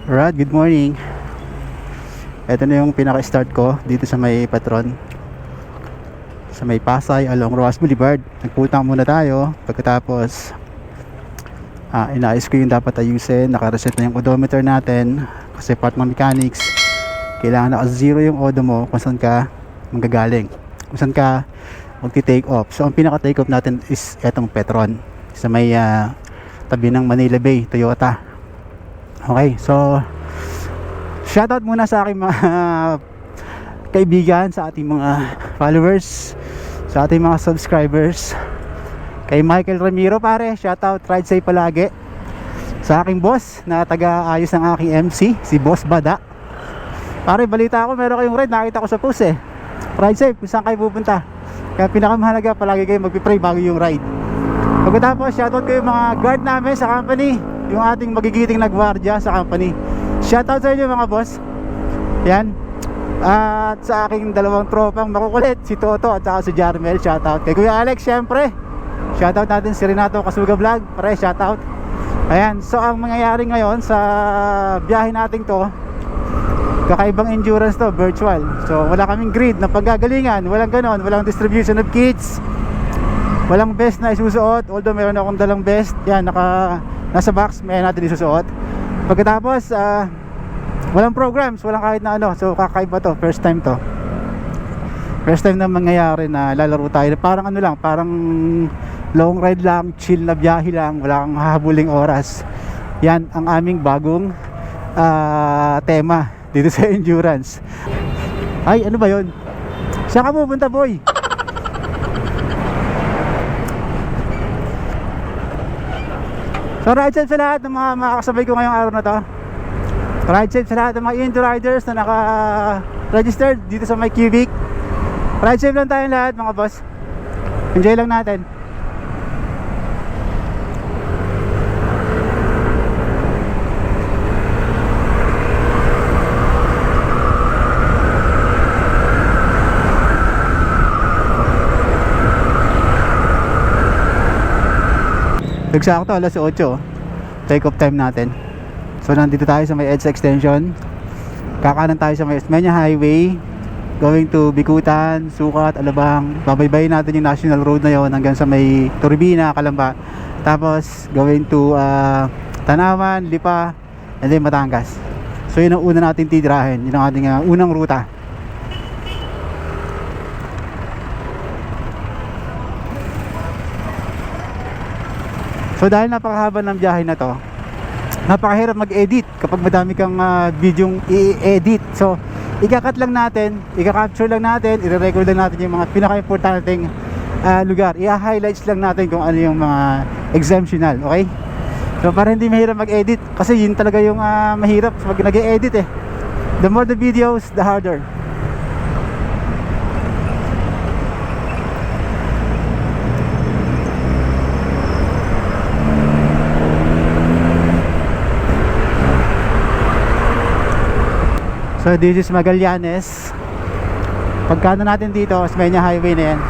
Rod, good morning. Ito na yung pinaka-start ko dito sa may Patron, sa may Pasay along Rojas Boulevard. Nagputang muna tayo. Pagkatapos inaayos ko yung dapat ayusin. Naka-reset na yung odometer natin kasi part ng mechanics, kailangan naka-zero yung odo mo kung saan ka manggagaling, kung saan ka magti-take off. So ang pinaka-take off natin is etong Petron sa may tabi ng Manila Bay, Toyota. Okay, so shoutout muna sa aking mga kaibigan, sa ating mga followers, sa ating mga subscribers. Kay Michael Ramiro, pare, shoutout, ride safe palagi. Sa aking boss na taga-ayos ng aking MC, si Boss Bada. Pare, balita ako meron kayong ride, nakita ko sa post eh. Ride safe kung saan kayo pupunta. Kaya pinakamahalaga, palagi kayo magpipray bago yung ride. Pagkatapos, shoutout ko yung mga guard namin sa company, yung ating magigiting na gwardiya sa company. Shoutout sa inyo mga boss. Yan. At sa aking dalawang tropang makukulit, si Toto at saka si Jarmel, shoutout. Kay Kuya Alex, syempre, shoutout natin si Renato Kasuga Vlog, pare, shoutout. Ayan, so ang mangyayari ngayon sa biyahe natin to, kakaibang endurance to, virtual. So wala kaming grid na paggagalingan, walang ganon, walang distribution of kits, walang vest na isusuot. Although meron akong dalang vest, yan, nasa box, may natin isusuot. Pagkatapos walang programs, walang kahit na ano. So kakaiba to, first time na mangyayari na lalaro tayo. Parang ano lang, parang long ride lang, chill na biyahe lang, wala kang hahabuling oras. Yan ang aming bagong tema dito sa endurance. Ay, ano ba yun? Saan ka pupunta, boy? So ride safe sa lahat ng mga makakasabay ko ngayong araw na to. Ride safe sa lahat ng mga Indo riders na naka-registered dito sa my Cubic. Ride safe lang tayong lahat mga boss. Enjoy lang natin. Eksakto alas 8, take off time natin. So nandito tayo sa may EDSA extension. Kakanan tayo sa may Osmeña Highway, going to Bikutan, Sukat, Alabang. Babaybayin natin yung national road na yon hanggang sa may Turbina, Calamba. Tapos going to Tanawan, Lipa, and then Batangas. So yun ang una natin titirahin. Yun ang ating unang ruta. So dahil napakahaba ng biyahe na to, napakahirap mag-edit kapag madami kang videong i-edit. So ika-cut lang natin, ika-capture lang natin, i-record lang natin yung mga pinaka-importanteng lugar. I-highlights lang natin kung ano yung mga exemptional, okay? So para hindi mahirap mag-edit, kasi yun talaga yung mahirap pag nag-edit eh. The more the videos, the harder. So this is Magallanes. Pagkano natin dito, Osmeña Highway na yan.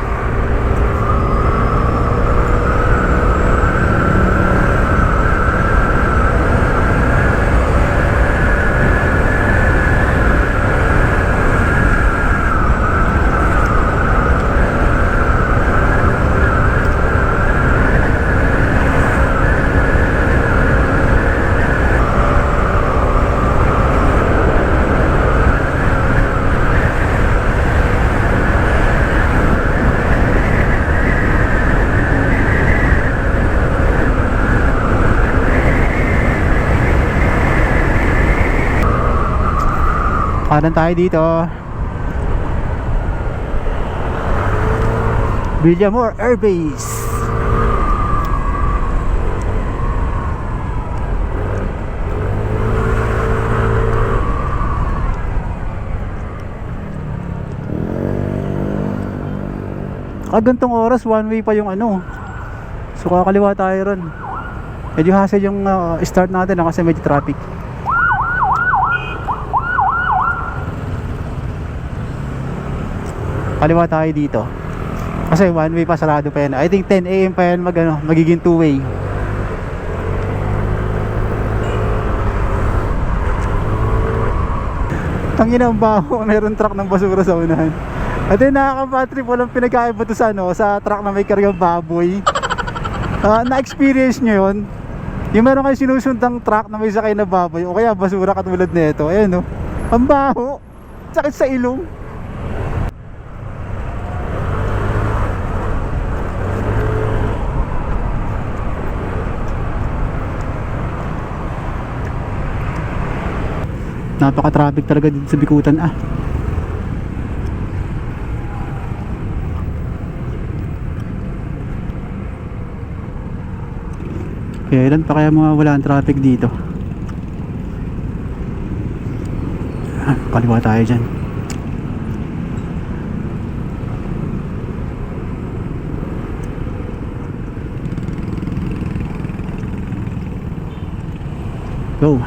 Kanan tayo dito. Villamor Air Base. Kagantong oras, one way pa yung ano. So kakaliwa tayo ron. Medyo hassle yung start natin kasi medyo traffic. Kaliwa tayo dito. Kasi one way pa, sarado pa yan. I think 10 AM pa yan magiging two way. Ang ina, ang baho. Meron truck ng basura sa unahan. At yun, nakaka-bad trip. Walang pinagkaiba to sa, sa truck na may kargang baboy. Na-experience nyo yun? Yung meron kayo sinusundang truck na may sakay na baboy o kaya basura katulad nito. Ayan, no? Ang baho. Sakit sa ilong. Napaka-traffic talaga dito sa Bikutan Kailan pa kaya mawawala ang traffic dito? Kaliwa tayo dyan. Go.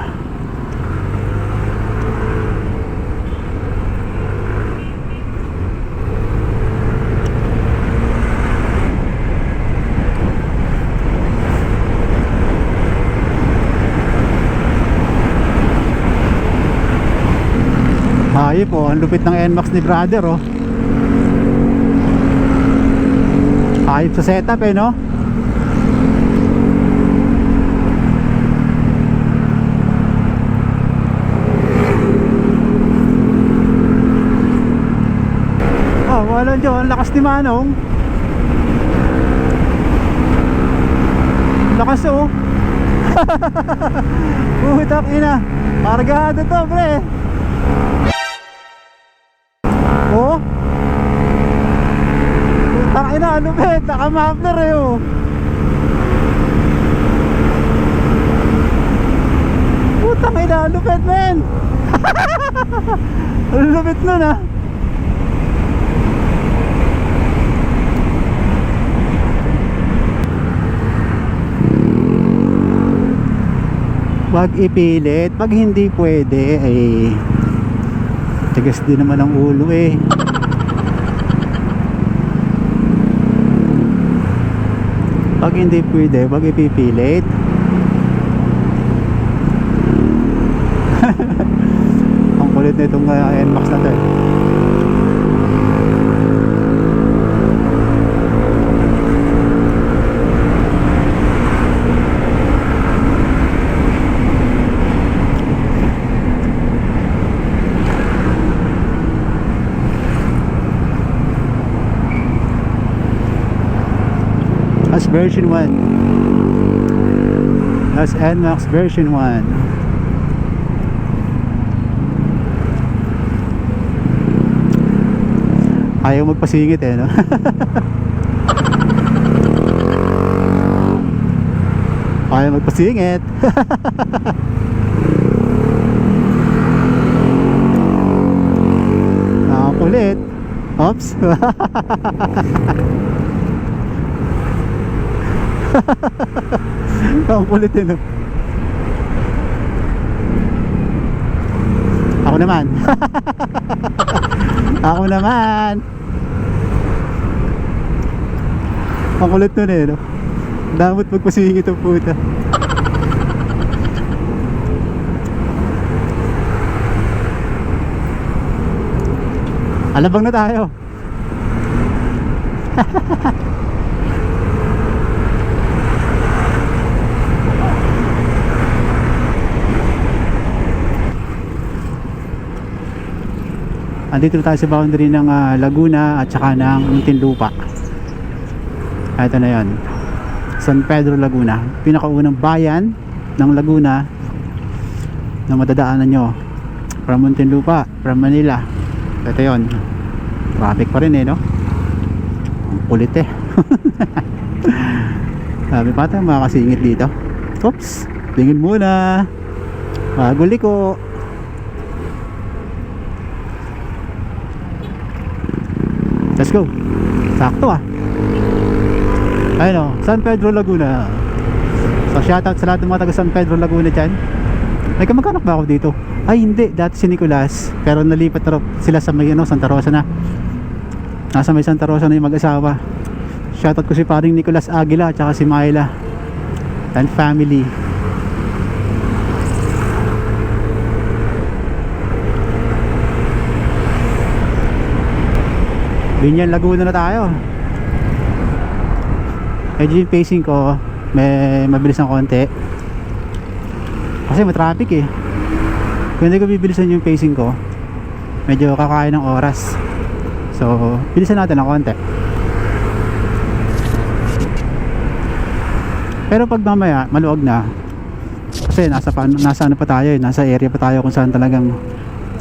Hayop po, ang lupit ng NMAX ni brother oh. Hayop sa setup no? Oh, wala dyan, lakas ni Manong. Lakas oh. Putak ina. Kargado to pre. Oh. Putang ina, ano ba? Naka-muffler oh. Putang ina, lupit men. Lupit nun Wag ipilit. Pag hindi pwede ay tigas din naman ang ulo Pag hindi pwede, wag ipipilit. Ang kulit na itong NMAX na to That's version 1. That's NMAX version 1. Ayaw magpasingit no? Ayaw magpasingit. Nakakulit. Oops. Ang kulit no? Ako naman. Ako naman. Ang kulit nun no? Damot magpasingit ang puta. Alabang na tayo. Andito tayo sa boundary ng Laguna at saka ng Muntinlupa. Ito na yan, San Pedro, Laguna. Pinakaunang bayan ng Laguna na madadaanan nyo from Muntinlupa, from Manila. Ito yun. Traffic pa rin no? Ang kulit Sabi pa tayo makakasingit dito. Oops, tingin muna bago liko. Let's go. Sakto ayun San Pedro, Laguna. So shoutout sa lahat ng mga taga San Pedro, Laguna dyan. May kamag-anak ba ako dito? Ay hindi, dati si Nicolas. Pero nalipat na sila sa may Santa Rosa na. Nasa may Santa Rosa na yung mag-asawa. Shoutout ko si paring Nicolas Aguila at saka si Myla and family. Binyan Laguna na tayo. Medyo yung pacing ko may mabilis ng konti kasi may traffic eh. Kung hindi ko bibilisan yung pacing ko, medyo kakain ng oras. So bilisan natin ng konti. Pero pag mamaya maluwag na, kasi nasa ano pa tayo eh, nasa area pa tayo kung saan talagang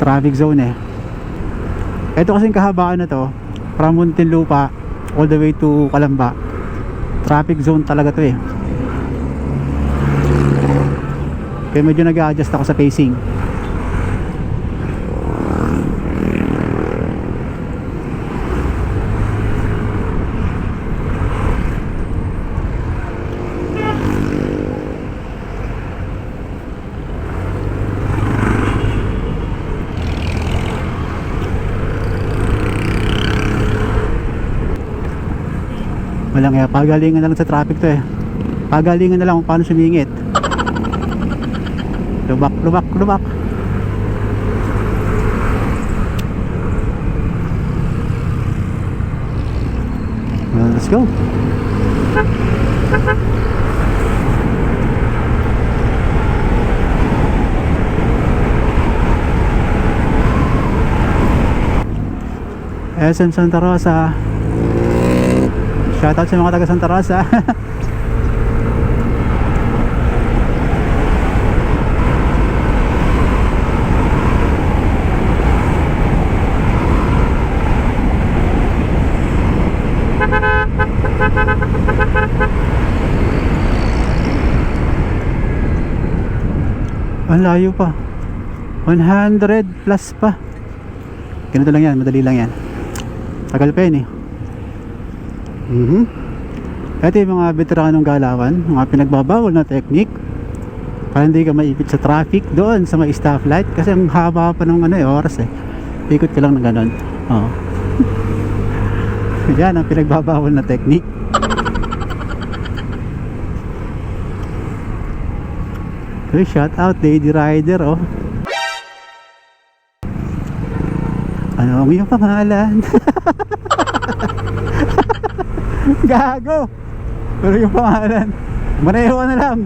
traffic zone eh. Ito kasing kahabaan na to from Muntinlupa all the way to Calamba, traffic zone talaga to eh. Kaya medyo nag-a-adjust ako sa pacing. Walang kaya, pagalingan na lang sa traffic to eh. Pagalingan na lang kung paano sumingit. Lubak, lubak, lubak. Well, let's go. SM Santa Rosa. Shoutout sa mga taga Santa Rosa. Ang layo pa. 100 plus pa. Ganito lang yan, madali lang yan. Tagal pa yun eh. Ito yung mga veteranong galawan, mga pinagbabawal na technique para hindi ka maipit sa traffic doon sa may stoplight, kasi ang haba pa ng oras eh. Ikot ka lang ng ganon. Oo. Yan ang pinagbabawal na technique. Uy, shout out Lady Rider oh. Ano ang iyong pangalan? Gago. Pero yung pangalan, maneho ka na lang.